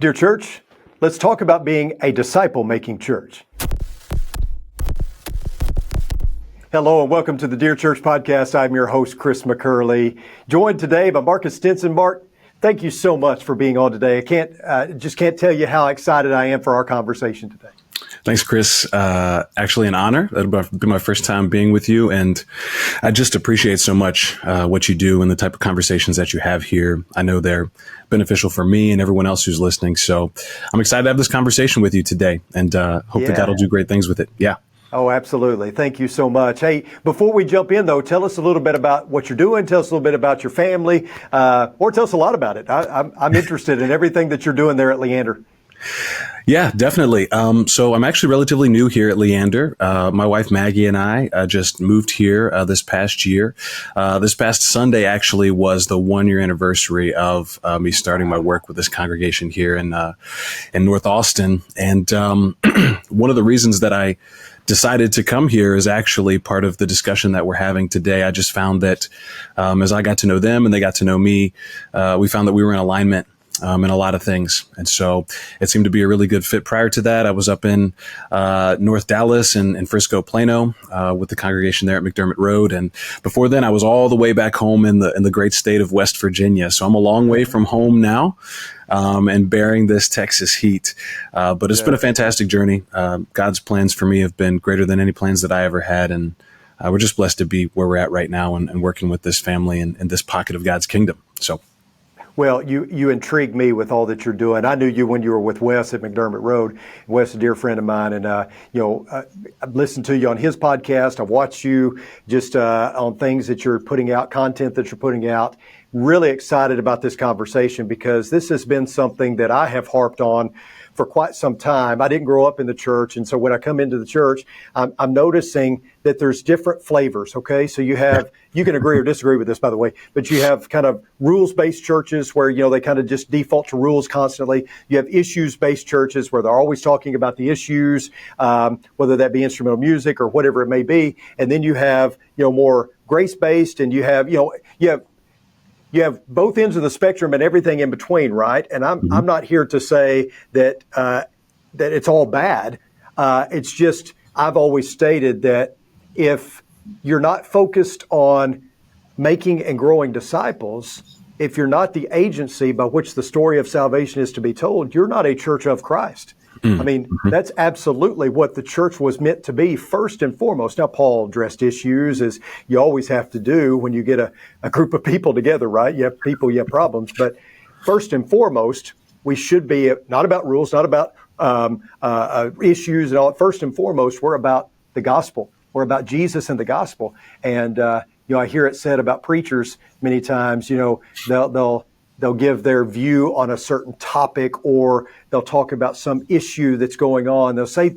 Dear church, let's talk about being a disciple-making church. Hello and welcome to the Dear Church podcast. I'm your host, Chris McCurley, joined today by Marcus Stenson. Mark, thank you so much for being on today. I can't tell you how excited I am for our conversation today. Thanks, Chris. Actually, an honor. That'll be my first time being with you. And I just appreciate so much what you do and the type of conversations that you have here. I know they're beneficial for me and everyone else who's listening. So I'm excited to have this conversation with you today and hope that God will do great things with it. Yeah. Oh, absolutely. Thank you so much. Hey, before we jump in, though, tell us a little bit about what you're doing. Tell us a little bit about your family, or tell us a lot about it. I'm interested in everything that you're doing there at Leander. Yeah, definitely. So I'm actually relatively new here at Leander. My wife Maggie and I just moved here this past year. This past Sunday actually was the 1-year anniversary of me starting my work with this congregation here in North Austin. And one of the reasons that I decided to come here is actually part of the discussion that we're having today. I just found that as I got to know them and they got to know me, we found that we were in alignment in a lot of things. And so it seemed to be a really good fit. Prior to that, I was up in North Dallas and Frisco, Plano with the congregation there at McDermott Road. And before then, I was all the way back home in the great state of West Virginia. So I'm a long way from home now and bearing this Texas heat. But it's been a fantastic journey. God's plans for me have been greater than any plans that I ever had. And we're just blessed to be where we're at right now and working with this family and this pocket of God's kingdom. So. Well, you intrigue me with all that you're doing. I knew you when you were with Wes at McDermott Road. Wes is a dear friend of mine, and I've listened to you on his podcast. I've watched you just on things that you're putting out, content that you're putting out. Really excited about this conversation because this has been something that I have harped on for quite some time. I didn't grow up in the church, and so when I come into the church, I'm noticing that there's different flavors, okay? So you can agree or disagree with this, by the way, but you have kind of rules-based churches where, they kind of just default to rules constantly. You have issues-based churches where they're always talking about the issues, whether that be instrumental music or whatever it may be. And then you have, more grace-based, and you have both ends of the spectrum and everything in between, right? And I'm not here to say that that it's all bad. It's just I've always stated that if you're not focused on making and growing disciples, if you're not the agency by which the story of salvation is to be told, you're not a church of Christ. I mean, that's absolutely what the church was meant to be, first and foremost. Now, Paul addressed issues, as you always have to do when you get a group of people together, right? You have people, you have problems. But first and foremost, we should be not about rules, not about issues and all. First and foremost, we're about the gospel. We're about Jesus and the gospel. And, I hear it said about preachers many times, they'll give their view on a certain topic, or they'll talk about some issue that's going on. They'll say,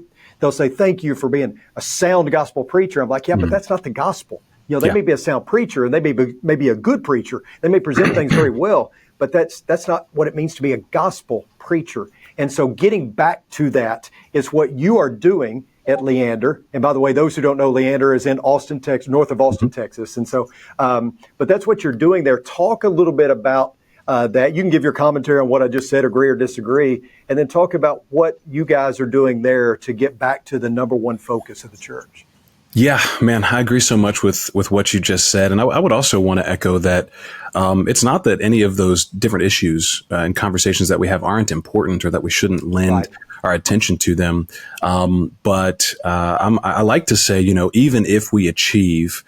thank you for being a sound gospel preacher. I'm like, yeah, but that's not the gospel. They may be a sound preacher and they may be a good preacher. They may present things very well, but that's not what it means to be a gospel preacher. And so getting back to that is what you are doing at Leander. And by the way, those who don't know, Leander is in Austin, Texas, north of Austin, Texas. And so, but that's what you're doing there. Talk a little bit about that. You can give your commentary on what I just said, agree or disagree, and then talk about what you guys are doing there to get back to the number one focus of the church. Yeah, man, I agree so much with what you just said. And I would also want to echo that it's not that any of those different issues and conversations that we have aren't important or that we shouldn't lend our attention to them. But I like to say, even if we achieve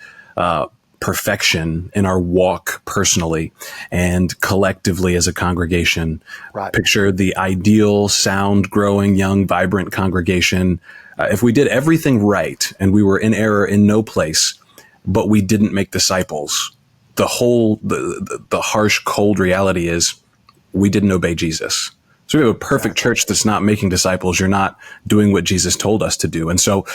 perfection in our walk personally and collectively as a congregation. Right. Picture the ideal, sound, growing, young, vibrant congregation. If we did everything right and we were in error in no place, but we didn't make disciples, the harsh, cold reality is we didn't obey Jesus. So we have a perfect church that's not making disciples. You're not doing what Jesus told us to do. And so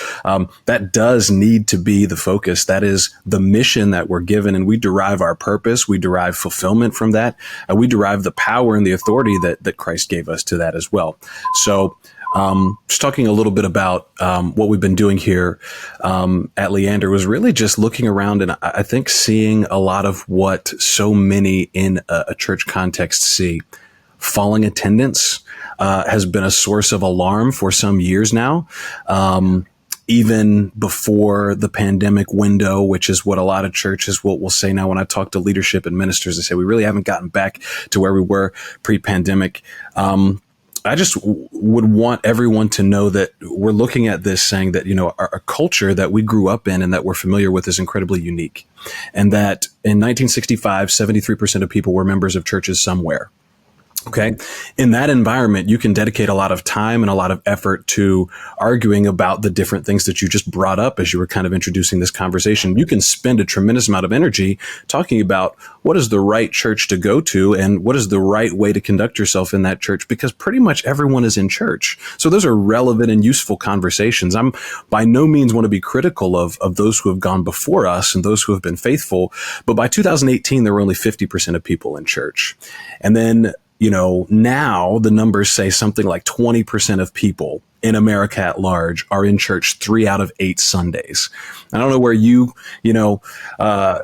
that does need to be the focus. That is the mission that we're given. And we derive our purpose. We derive fulfillment from that. We derive the power and the authority that Christ gave us to that as well. So just talking a little bit about what we've been doing here at Leander was really just looking around and I think seeing a lot of what so many in a church context see. falling attendance has been a source of alarm for some years now. Even before the pandemic window, which is what a lot of churches will say now when I talk to leadership and ministers, they say we really haven't gotten back to where we were pre-pandemic. I just would want everyone to know that we're looking at this saying that, our culture that we grew up in and that we're familiar with is incredibly unique. And that in 1965, 73% of people were members of churches somewhere. Okay. In that environment, you can dedicate a lot of time and a lot of effort to arguing about the different things that you just brought up as you were kind of introducing this conversation. You can spend a tremendous amount of energy talking about what is the right church to go to and what is the right way to conduct yourself in that church, because pretty much everyone is in church. So those are relevant and useful conversations. I'm by no means want to be critical of those who have gone before us and those who have been faithful. But by 2018, there were only 50% of people in church. And then now the numbers say something like 20% of people in America at large are in church 3 out of 8 Sundays. I don't know where you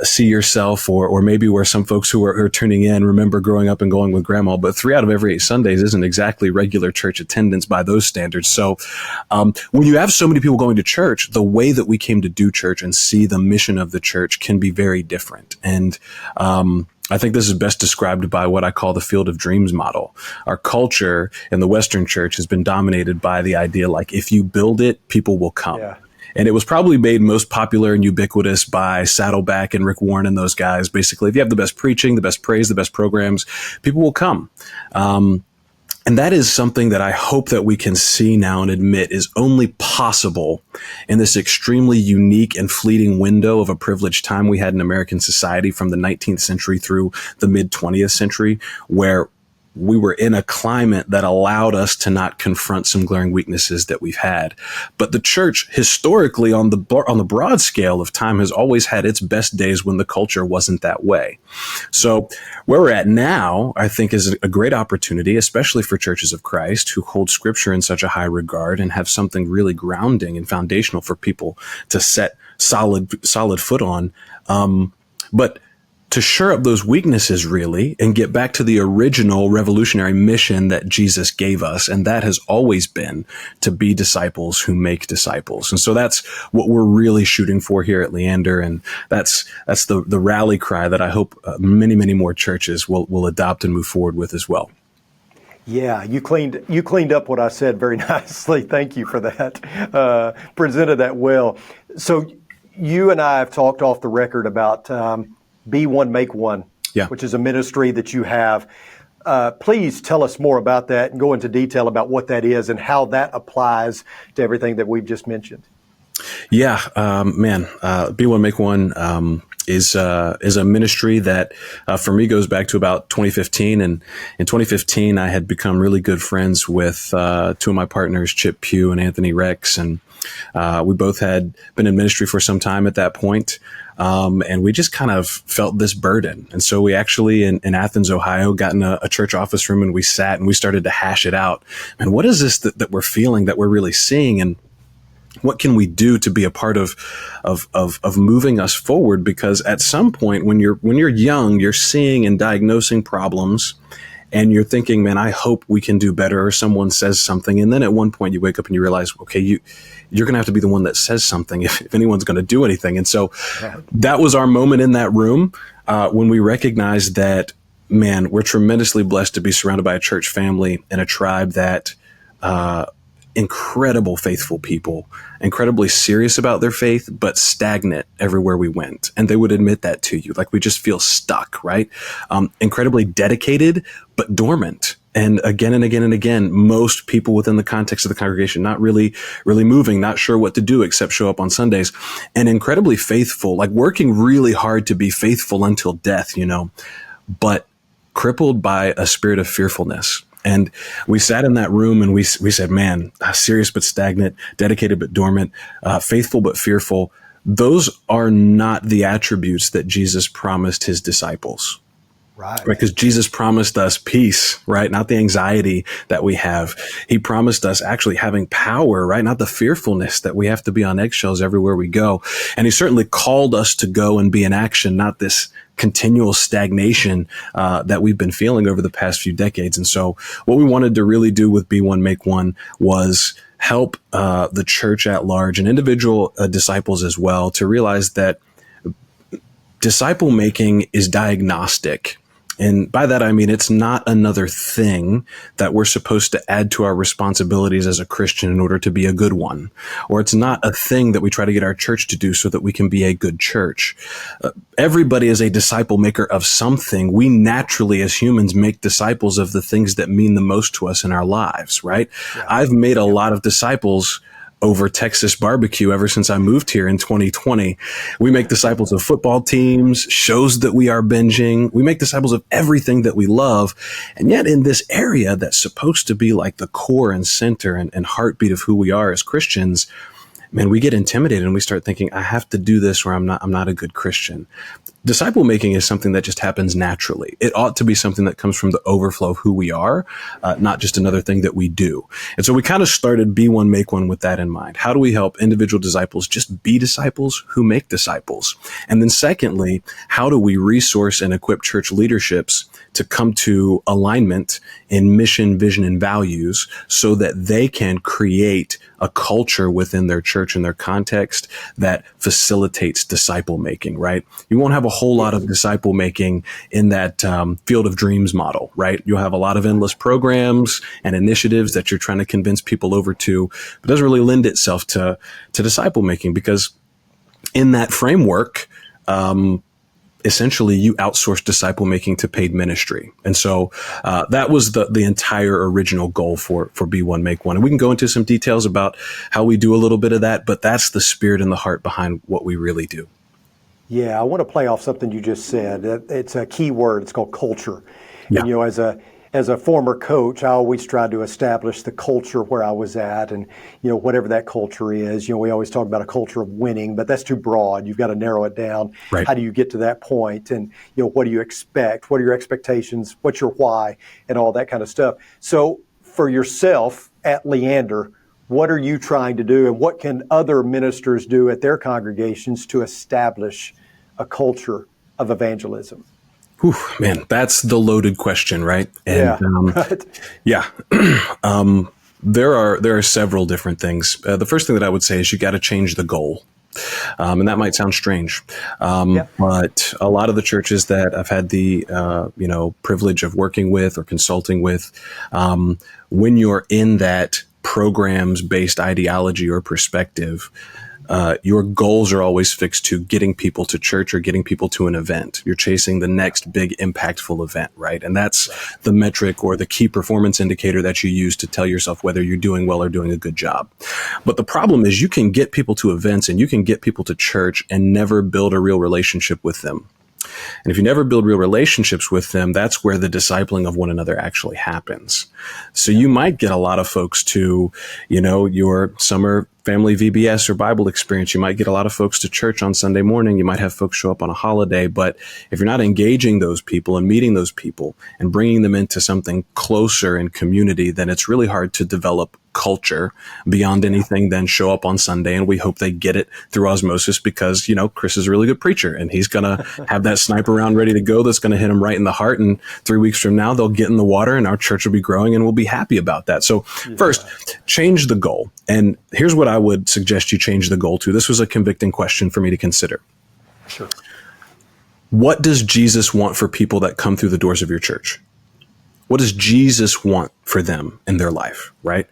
see yourself or maybe where some folks who are tuning in remember growing up and going with grandma, but 3 out of every 8 Sundays isn't exactly regular church attendance by those standards. So when you have so many people going to church, the way that we came to do church and see the mission of the church can be very different. And I think this is best described by what I call the field of dreams model. Our culture in the Western church has been dominated by the idea like if you build it, people will come. Yeah. And it was probably made most popular and ubiquitous by Saddleback and Rick Warren and those guys. Basically, if you have the best preaching, the best praise, the best programs, people will come. And that is something that I hope that we can see now and admit is only possible in this extremely unique and fleeting window of a privileged time we had in American society from the 19th century through the mid 20th century, where we were in a climate that allowed us to not confront some glaring weaknesses that we've had. But the church historically on the broad scale of time has always had its best days when the culture wasn't that way. So where we're at now, I think, is a great opportunity, especially for churches of Christ who hold scripture in such a high regard and have something really grounding and foundational for people to set solid foot on. But to shore up those weaknesses really and get back to the original revolutionary mission that Jesus gave us. And that has always been to be disciples who make disciples. And so that's what we're really shooting for here at Leander. And that's the rally cry that I hope many, many more churches will adopt and move forward with as well. Yeah, you cleaned up what I said very nicely. Thank you for that. Presented that well. So you and I have talked off the record about Be One, Make One, which is a ministry that you have. Please tell us more about that and go into detail about what that is and how that applies to everything that we've just mentioned. Yeah, Be One, Make One is a ministry that for me goes back to about 2015. And in 2015, I had become really good friends with two of my partners, Chip Pugh and Anthony Rex. And we both had been in ministry for some time at that point. And we just kind of felt this burden. And so we actually in Athens, Ohio, got in a church office room and we sat and we started to hash it out. And what is this that we're feeling, that we're really seeing? And what can we do to be a part of moving us forward? Because at some point when you're young, you're seeing and diagnosing problems and you're thinking, man, I hope we can do better, or someone says something. And then at one point you wake up and you realize, okay, you're going to have to be the one that says something if anyone's going to do anything. And so that was our moment in that room when we recognized that, man, we're tremendously blessed to be surrounded by a church family and a tribe that incredible faithful people, incredibly serious about their faith, but stagnant everywhere we went. And they would admit that to you. Like, we just feel stuck, right? Incredibly dedicated, but dormant. And again and again and again, most people within the context of the congregation, not really moving, not sure what to do except show up on Sundays, and incredibly faithful, like working really hard to be faithful until death, but crippled by a spirit of fearfulness. And we sat in that room and we said, man, serious but stagnant, dedicated but dormant, faithful but fearful. Those are not the attributes that Jesus promised his disciples. Right. Right, because Jesus promised us peace, right? Not the anxiety that we have. He promised us actually having power, right? Not the fearfulness that we have to be on eggshells everywhere we go. And he certainly called us to go and be in action, not this continual stagnation that we've been feeling over the past few decades. And so what we wanted to really do with Be One, Make One was help the church at large and individual disciples as well to realize that disciple making is diagnostic. And by that, I mean, it's not another thing that we're supposed to add to our responsibilities as a Christian in order to be a good one. Or it's not a thing that we try to get our church to do so that we can be a good church. Everybody is a disciple maker of something. We naturally, as humans, make disciples of the things that mean the most to us in our lives, right? Yeah. I've made a lot of disciples over Texas barbecue ever since I moved here in 2020. We make disciples of football teams, shows that we are binging. We make disciples of everything that we love. And yet in this area that's supposed to be like the core and center and heartbeat of who we are as Christians, man, we get intimidated and we start thinking, I have to do this or I'm not a good Christian. Disciple making is something that just happens naturally. It ought to be something that comes from the overflow of who we are, not just another thing that we do. And so we kind of started Be One, Make One with that in mind. How do we help individual disciples just be disciples who make disciples? And then secondly, how do we resource and equip church leaderships to come to alignment in mission, vision, and values so that they can create a culture within their church and their context that facilitates disciple making, right? You won't have a whole lot of disciple making in that field of dreams model, right? You'll have a lot of endless programs and initiatives that you're trying to convince people over to, but it doesn't really lend itself to disciple making because in that framework, essentially you outsource disciple making to paid ministry. And so that was the entire original goal for Be One, Make One. And we can go into some details about how we do a little bit of that, but that's the spirit and the heart behind what we really do. Yeah, I want to play off something you just said. It's a key word. It's called culture. Yeah. And, as a former coach, I always tried to establish the culture where I was at and, whatever that culture is. We always talk about a culture of winning, but that's too broad. You've got to narrow it down. Right. How do you get to that point? And, what do you expect? What are your expectations? What's your why? And all that kind of stuff. So for yourself at Leander, what are you trying to do? And what can other ministers do at their congregations to establish a culture of evangelism? Whew, man, that's the loaded question, right? And, yeah. There are several different things. The first thing that I would say is you got to change the goal. And that might sound strange. But a lot of the churches that I've had the, privilege of working with or consulting with, when you're in that programs-based ideology or perspective, your goals are always fixed to getting people to church or getting people to an event. You're chasing the next big impactful event, right? And that's the metric or the key performance indicator that you use to tell yourself whether you're doing well or doing a good job. But the problem is you can get people to events and you can get people to church and never build a real relationship with them. And if you never build real relationships with them, that's where the discipling of one another actually happens. So you might get a lot of folks to, your summer family VBS or Bible experience. You might get a lot of folks to church on Sunday morning. You might have folks show up on a holiday. But if you're not engaging those people and meeting those people and bringing them into something closer in community, then it's really hard to develop culture beyond anything than show up on Sunday. And we hope they get it through osmosis because, Chris is a really good preacher and he's going to have that sniper round ready to go. That's going to hit them right in the heart. And 3 weeks from now, they'll get in the water and our church will be growing and we'll be happy about that. So first, change the goal. And here's what I would suggest you change the goal to. This was a convicting question for me to consider. Sure. What does Jesus want for people that come through the doors of your church? What does Jesus want for them in their life, right?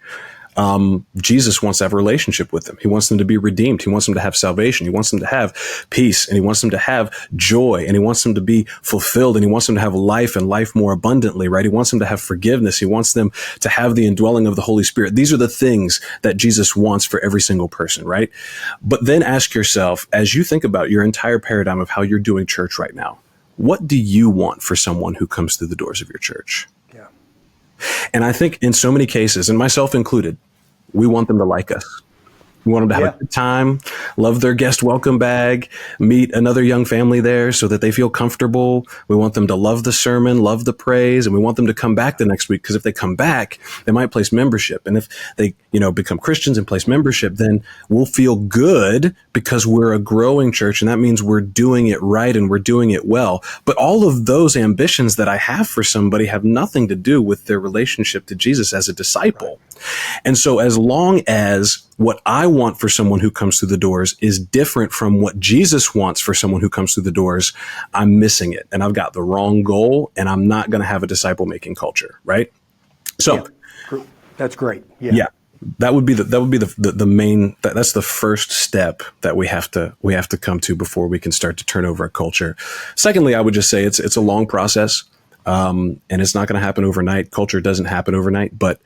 Jesus wants to have a relationship with them. He wants them to be redeemed. He wants them to have salvation. He wants them to have peace, and he wants them to have joy, and he wants them to be fulfilled, and he wants them to have life and life more abundantly, right? He wants them to have forgiveness. He wants them to have the indwelling of the Holy Spirit. These are the things that Jesus wants for every single person, right? But then ask yourself, as you think about your entire paradigm of how you're doing church right now, what do you want for someone who comes through the doors of your church? Yeah. And I think in so many cases, and myself included, we want them to like us. We want them to have a good time, love their guest welcome bag, meet another young family there so that they feel comfortable. We want them to love the sermon, love the praise, and we want them to come back the next week, because if they come back, they might place membership. And if they, become Christians and place membership, then we'll feel good because we're a growing church, and that means we're doing it right and we're doing it well. But all of those ambitions that I have for somebody have nothing to do with their relationship to Jesus as a disciple. And so as long as what I want for someone who comes through the doors is different from what Jesus wants for someone who comes through the doors, I'm missing it. And I've got the wrong goal, and I'm not going to have a disciple-making culture, right? So that's great. Yeah. That would be the main, that's the first step that we have to come to before we can start to turn over a culture. Secondly, I would just say it's a long process. And it's not going to happen overnight. Culture doesn't happen overnight, but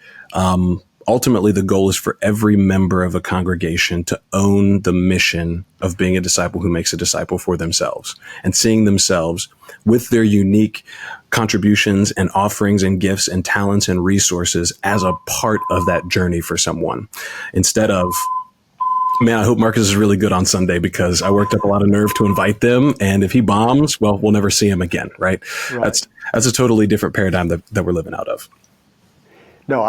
ultimately the goal is for every member of a congregation to own the mission of being a disciple who makes a disciple for themselves, and seeing themselves with their unique contributions and offerings and gifts and talents and resources as a part of that journey for someone, instead of, man, I hope Marcus is really good on Sunday because I worked up a lot of nerve to invite them. And if he bombs, well, we'll never see him again, right? That's a totally different paradigm that we're living out of. No,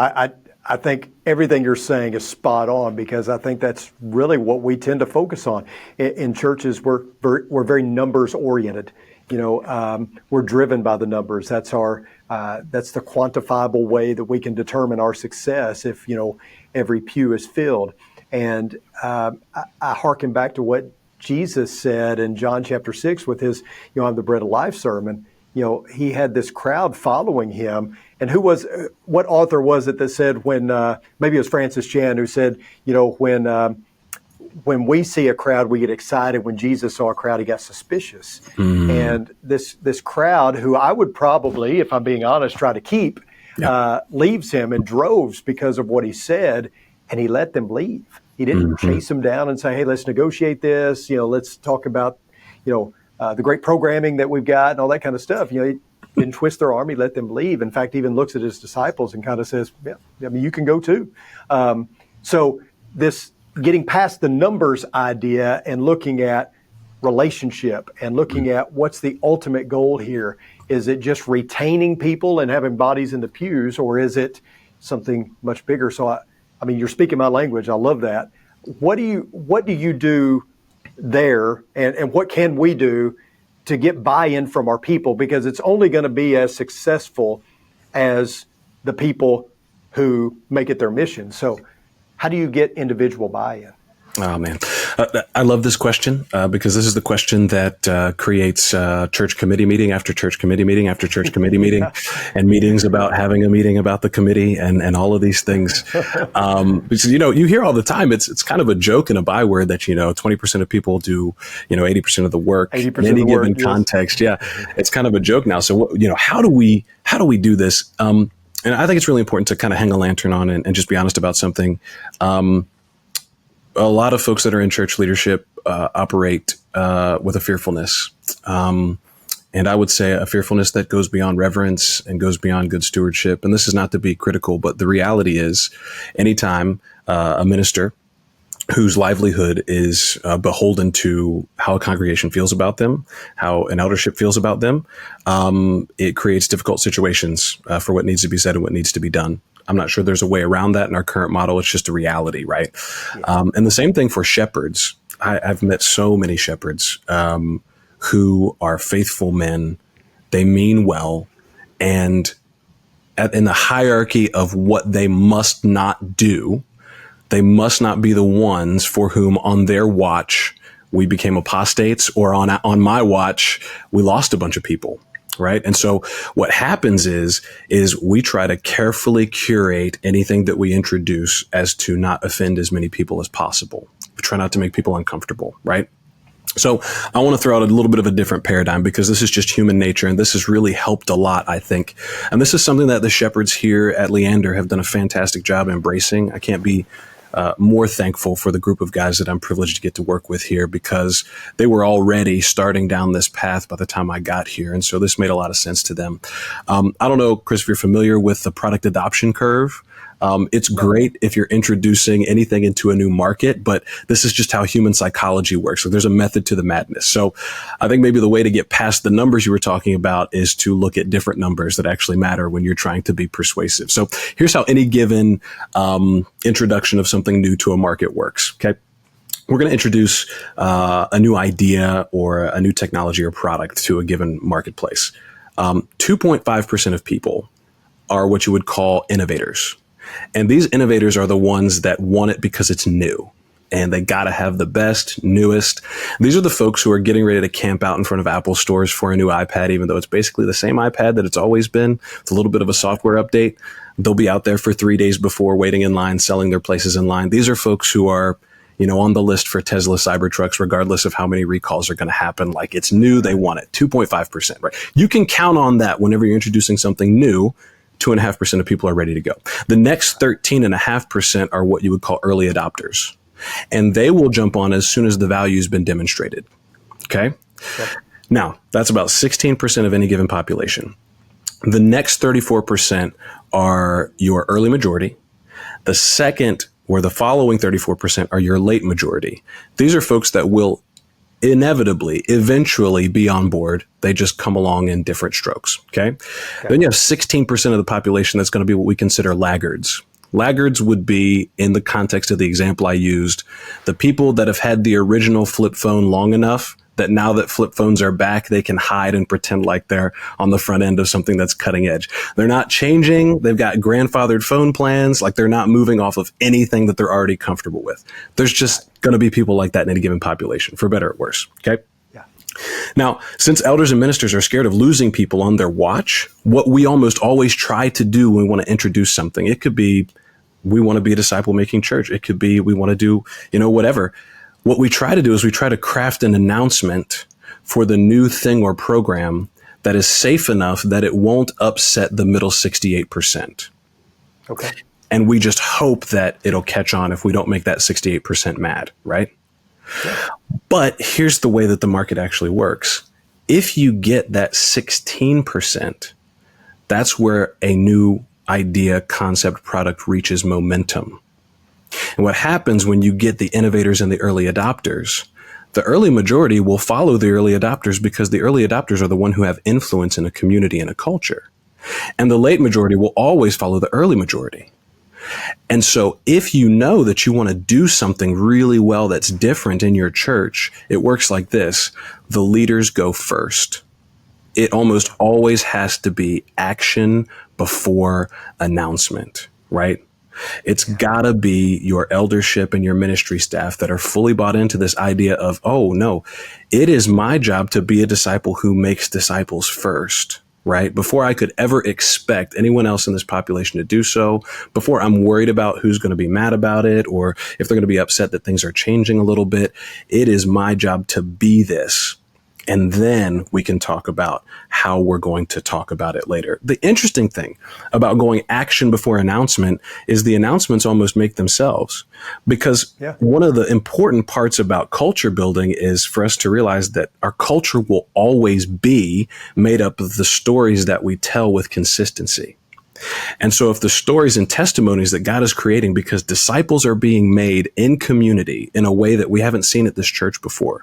I think everything you're saying is spot on, because I think that's really what we tend to focus on. In churches, we're very numbers oriented. We're driven by the numbers. That's that's the quantifiable way that we can determine our success if, every pew is filled. And I hearken back to what Jesus said in John chapter 6 with his, I'm the bread of life sermon. He had this crowd following him. And what author was it that said maybe it was Francis Chan, who said, when we see a crowd, we get excited. When Jesus saw a crowd, he got suspicious. Mm. And this crowd, who I would probably, if I'm being honest, try to keep, leaves him in droves because of what he said. And he let them leave. He didn't chase them down and say, hey, let's negotiate this. Let's talk about, the great programming that we've got and all that kind of stuff. He didn't twist their arm. He let them leave. In fact, even looks at his disciples and kind of says, you can go too. So this getting past the numbers idea and looking at relationship and looking at what's the ultimate goal here. Is it just retaining people and having bodies in the pews, or is it something much bigger? So you're speaking my language. I love that. What do you do there, and what can we do to get buy-in from our people? Because it's only going to be as successful as the people who make it their mission. So how do you get individual buy-in? Oh, man. I love this question because this is the question that creates church committee meeting after church committee meeting after church committee meeting and meetings about having a meeting about the committee and all of these things. Because, you hear all the time, it's kind of a joke and a byword that, 20% of people do, 80% of the work in any given context. Yeah. It's kind of a joke now. So, how do we do this? And I think it's really important to kind of hang a lantern on and just be honest about something. A lot of folks that are in church leadership operate with a fearfulness. And I would say a fearfulness that goes beyond reverence and goes beyond good stewardship. And this is not to be critical, but the reality is anytime a minister whose livelihood is beholden to how a congregation feels about them, how an eldership feels about them, it creates difficult situations for what needs to be said and what needs to be done. I'm not sure there's a way around that in our current model. It's just a reality, right? Yeah. And the same thing for shepherds. I've met so many shepherds who are faithful men. They mean well. And in the hierarchy of what they must not do, they must not be the ones for whom on their watch we became apostates, or on my watch we lost a bunch of people. Right. And so what happens is we try to carefully curate anything that we introduce as to not offend as many people as possible. We try not to make people uncomfortable. Right. So I want to throw out a little bit of a different paradigm, because this is just human nature. And this has really helped a lot, I think. And this is something that the shepherds here at Leander have done a fantastic job embracing. I can't be more thankful for the group of guys that I'm privileged to get to work with here, because they were already starting down this path by the time I got here. And so this made a lot of sense to them. I don't know, Chris, if you're familiar with the product adoption curve. It's great if you're introducing anything into a new market, but this is just how human psychology works. So there's a method to the madness. So I think maybe the way to get past the numbers you were talking about is to look at different numbers that actually matter when you're trying to be persuasive. So here's how any given introduction of something new to a market works. Okay. We're going to introduce a new idea or a new technology or product to a given marketplace. 2.5% of people are what you would call innovators. And these innovators are the ones that want it because it's new. And they got to have the best, newest. These are the folks who are getting ready to camp out in front of Apple stores for a new iPad, even though it's basically the same iPad that it's always been. It's a little bit of a software update. They'll be out there for 3 days before, waiting in line, selling their places in line. These are folks who are, on the list for Tesla Cybertrucks, regardless of how many recalls are going to happen. Like, it's new, they want it. 2.5%, right? You can count on that whenever you're introducing something new. 2.5% of people are ready to go. The next 13.5% are what you would call early adopters. And they will jump on as soon as the value's been demonstrated. Okay? Yep. Now, that's about 16% of any given population. The next 34% are your early majority. The second or the following 34% are your late majority. These are folks that will inevitably, eventually be on board. They just come along in different strokes. Okay. Then you have 16% of the population that's going to be what we consider laggards. Laggards would be, in the context of the example I used, the people that have had the original flip phone long enough that now that flip phones are back, they can hide and pretend like they're on the front end of something that's cutting edge. They're not changing. They've got grandfathered phone plans. Like, they're not moving off of anything that they're already comfortable with. There's just going to be people like that in any given population, for better or worse. Okay. Yeah. Now, since elders and ministers are scared of losing people on their watch, what we almost always try to do when we want to introduce something, it could be we want to be a disciple-making church. It could be we want to do, whatever. What we try to do is we try to craft an announcement for the new thing or program that is safe enough that it won't upset the middle 68%. Okay. And we just hope that it'll catch on if we don't make that 68% mad, right? Yeah. But here's the way that the market actually works. If you get that 16%, that's where a new idea, concept, product reaches momentum. And what happens when you get the innovators and the early adopters, the early majority will follow the early adopters because the early adopters are the one who have influence in a community and a culture. And the late majority will always follow the early majority. And so if you know that you want to do something really well that's different in your church, it works like this. The leaders go first. It almost always has to be action before announcement, right? It's gotta be your eldership and your ministry staff that are fully bought into this idea of, oh no, it is my job to be a disciple who makes disciples first, right? Before I could ever expect anyone else in this population to do so, before I'm worried about who's going to be mad about it or if they're going to be upset that things are changing a little bit, it is my job to be this. And then we can talk about how we're going to talk about it later. The interesting thing about going action before announcement is the announcements almost make themselves. Because one of the important parts about culture building is for us to realize that our culture will always be made up of the stories that we tell with consistency. And so if the stories and testimonies that God is creating, because disciples are being made in community in a way that we haven't seen at this church before,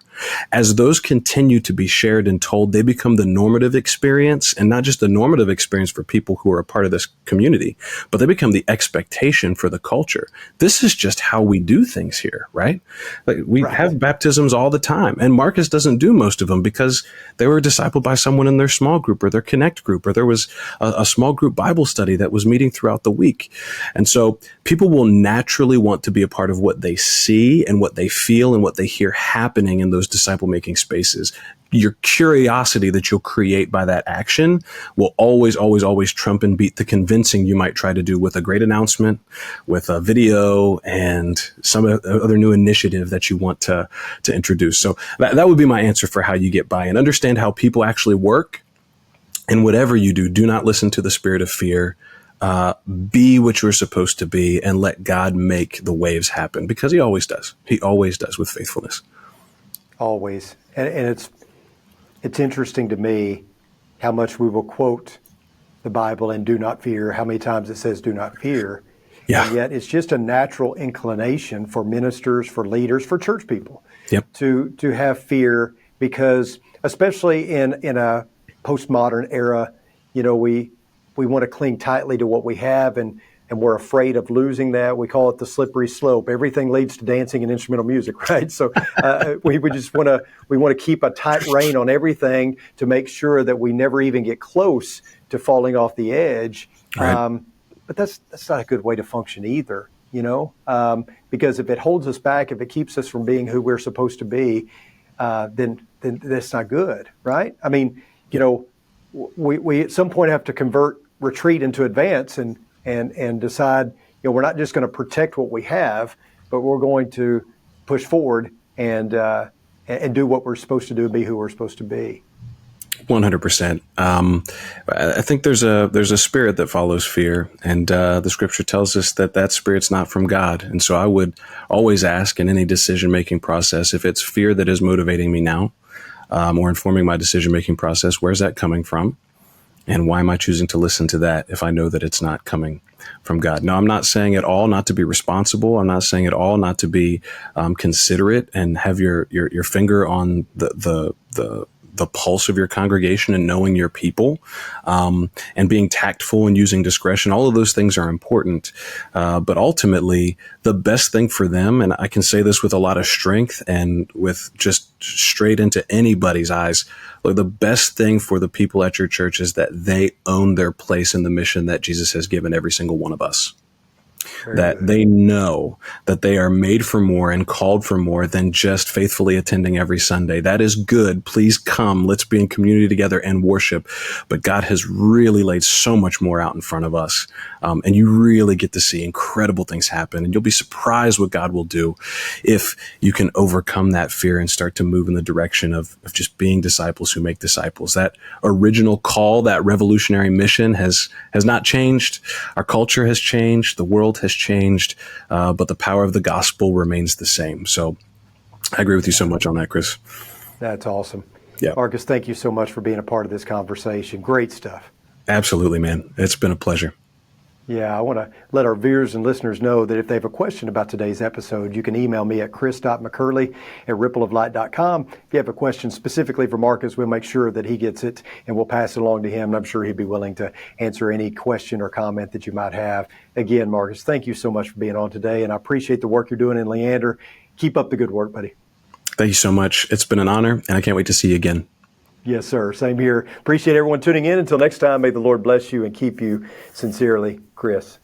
as those continue to be shared and told, they become the normative experience, and not just the normative experience for people who are a part of this community, but they become the expectation for the culture. This is just how we do things here, right? Like we have baptisms all the time, and Marcus doesn't do most of them because they were discipled by someone in their small group or their connect group, or there was a small group Bible study that was meeting throughout the week. And so people will naturally want to be a part of what they see and what they feel and what they hear happening in those disciple-making spaces. Your curiosity that you'll create by that action will always, always, always trump and beat the convincing you might try to do with a great announcement, with a video, and some other new initiative that you want to introduce. So that would be my answer for how you get buy-in. Understand how people actually work. And whatever you do, do not listen to the spirit of fear. Be what you're supposed to be and let God make the waves happen, because he always does. He always does with faithfulness. Always. And it's interesting to me how much we will quote the Bible and do not fear, how many times it says do not fear. Yeah. And yet it's just a natural inclination for ministers, for leaders, for church people Yep. to have fear, because especially in a postmodern era, we want to cling tightly to what we have, and we're afraid of losing that. We call it the slippery slope. Everything leads to dancing and instrumental music, right? So we just want to keep a tight rein on everything to make sure that we never even get close to falling off the edge. Right. But that's not a good way to function either, because if it holds us back, if it keeps us from being who we're supposed to be, then that's not good, right? I mean, we at some point have to convert retreat into advance, and decide, we're not just going to protect what we have, but we're going to push forward and do what we're supposed to do, be who we're supposed to be. 100%. I think there's a spirit that follows fear, and the scripture tells us that spirit's not from God. And so I would always ask in any decision-making process, if it's fear that is motivating me now, or informing my decision-making process, where's that coming from? And why am I choosing to listen to that if I know that it's not coming from God? Now, I'm not saying at all not to be responsible. I'm not saying at all not to be considerate and have your finger on the pulse of your congregation and knowing your people, and being tactful and using discretion. All of those things are important. But ultimately, the best thing for them, and I can say this with a lot of strength and with just straight into anybody's eyes, look, the best thing for the people at your church is that they own their place in the mission that Jesus has given every single one of us. That they know that they are made for more and called for more than just faithfully attending every Sunday. That is good. Please come. Let's be in community together and worship. But God has really laid so much more out in front of us. And you really get to see incredible things happen. And you'll be surprised what God will do if you can overcome that fear and start to move in the direction of just being disciples who make disciples. That original call, that revolutionary mission has not changed. Our culture has changed. The world has changed, but the power of the gospel remains the same. So I agree with you so much on that, Chris. That's awesome. Yeah. Marcus, thank you so much for being a part of this conversation. Great stuff. Absolutely, man. It's been a pleasure. Yeah, I want to let our viewers and listeners know that if they have a question about today's episode, you can email me at chris.mccurley@rippleoflight.com. If you have a question specifically for Marcus, we'll make sure that he gets it and we'll pass it along to him. And I'm sure he'd be willing to answer any question or comment that you might have. Again, Marcus, thank you so much for being on today, and I appreciate the work you're doing in Leander. Keep up the good work, buddy. Thank you so much. It's been an honor, and I can't wait to see you again. Yes, sir. Same here. Appreciate everyone tuning in. Until next time, may the Lord bless you and keep you. Sincerely, Chris.